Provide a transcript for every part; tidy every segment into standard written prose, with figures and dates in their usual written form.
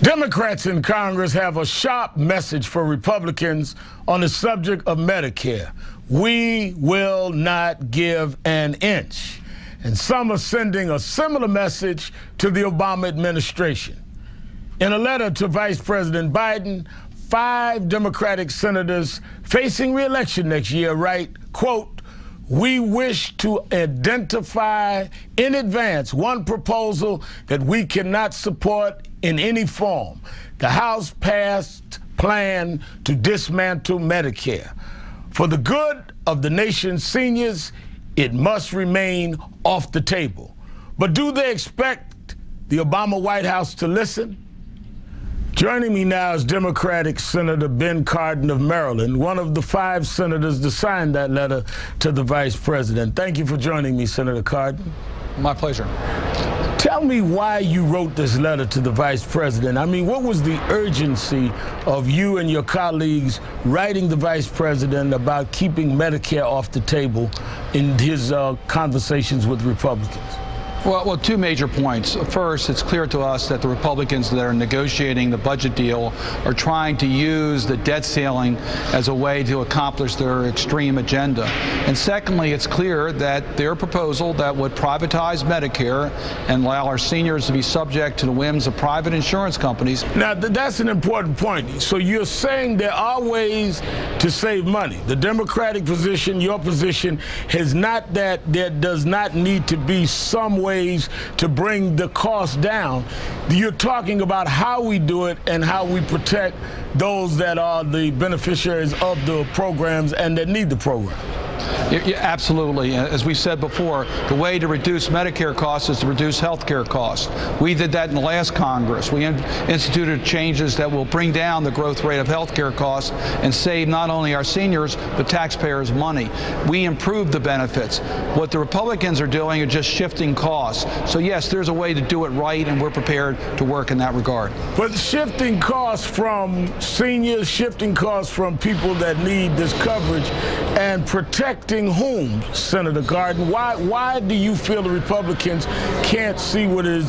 Democrats in Congress have a sharp message for Republicans on the subject of Medicare. We will not give an inch. And some are sending a similar message to the Obama administration. In a letter to Vice President Biden, 5 Democratic senators facing re-election next year write, quote, "We wish to identify in advance one proposal that we cannot support in any form. The House passed plan to dismantle Medicare. For the good of the nation's seniors, it must remain off the table." But do they expect the Obama White House to listen? Joining me now is Democratic Senator Ben Cardin of Maryland, one of the 5 senators to sign that letter to the Vice President. Thank you for joining me, Senator Cardin. My pleasure. Tell me why you wrote this letter to the Vice President. I mean, what was the urgency of you and your colleagues writing the Vice President about keeping Medicare off the table in his conversations with Republicans? Well, 2 major points. First, it's clear to us that the Republicans that are negotiating the budget deal are trying to use the debt ceiling as a way to accomplish their extreme agenda. And secondly, it's clear that their proposal that would privatize Medicare and allow our seniors to be subject to the whims of private insurance companies. Now, that's an important point. So you're saying there are ways to save money. The Democratic position, your position, is not that there does not need to be some ways to bring the cost down. You're talking about how we do it and how we protect those that are the beneficiaries of the programs and that need the program. Yeah, absolutely. As we said before, the way to reduce Medicare costs is to reduce health care costs. We did that in the last Congress. We instituted changes that will bring down the growth rate of health care costs and save not only our seniors, but taxpayers money. We improved the benefits. What the Republicans are doing are just shifting costs. So yes, there's a way to do it right, and we're prepared to work in that regard. But shifting costs from seniors, shifting costs from people that need this coverage, and protecting whom, Senator Cardin? Why do you feel the Republicans can't see laying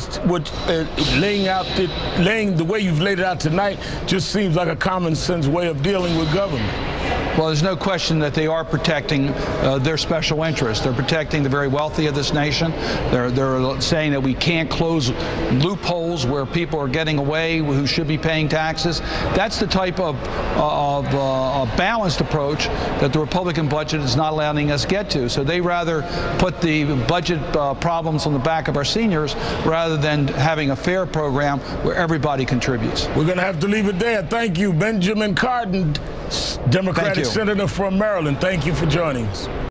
the way you've laid it out tonight just seems like a common sense way of dealing with government? Well, there's no question that they are protecting their special interests. They're protecting the very wealthy of this nation. They're saying that we can't close loopholes where people are getting away who should be paying taxes. That's the type of balanced approach that the Republican budget is not allowing us to get to. So they rather put the budget problems on the back of our seniors rather than having a fair program where everybody contributes. We're going to have to leave it there. Thank you, Benjamin Cardin, Democratic Senator from Maryland. Thank you for joining us.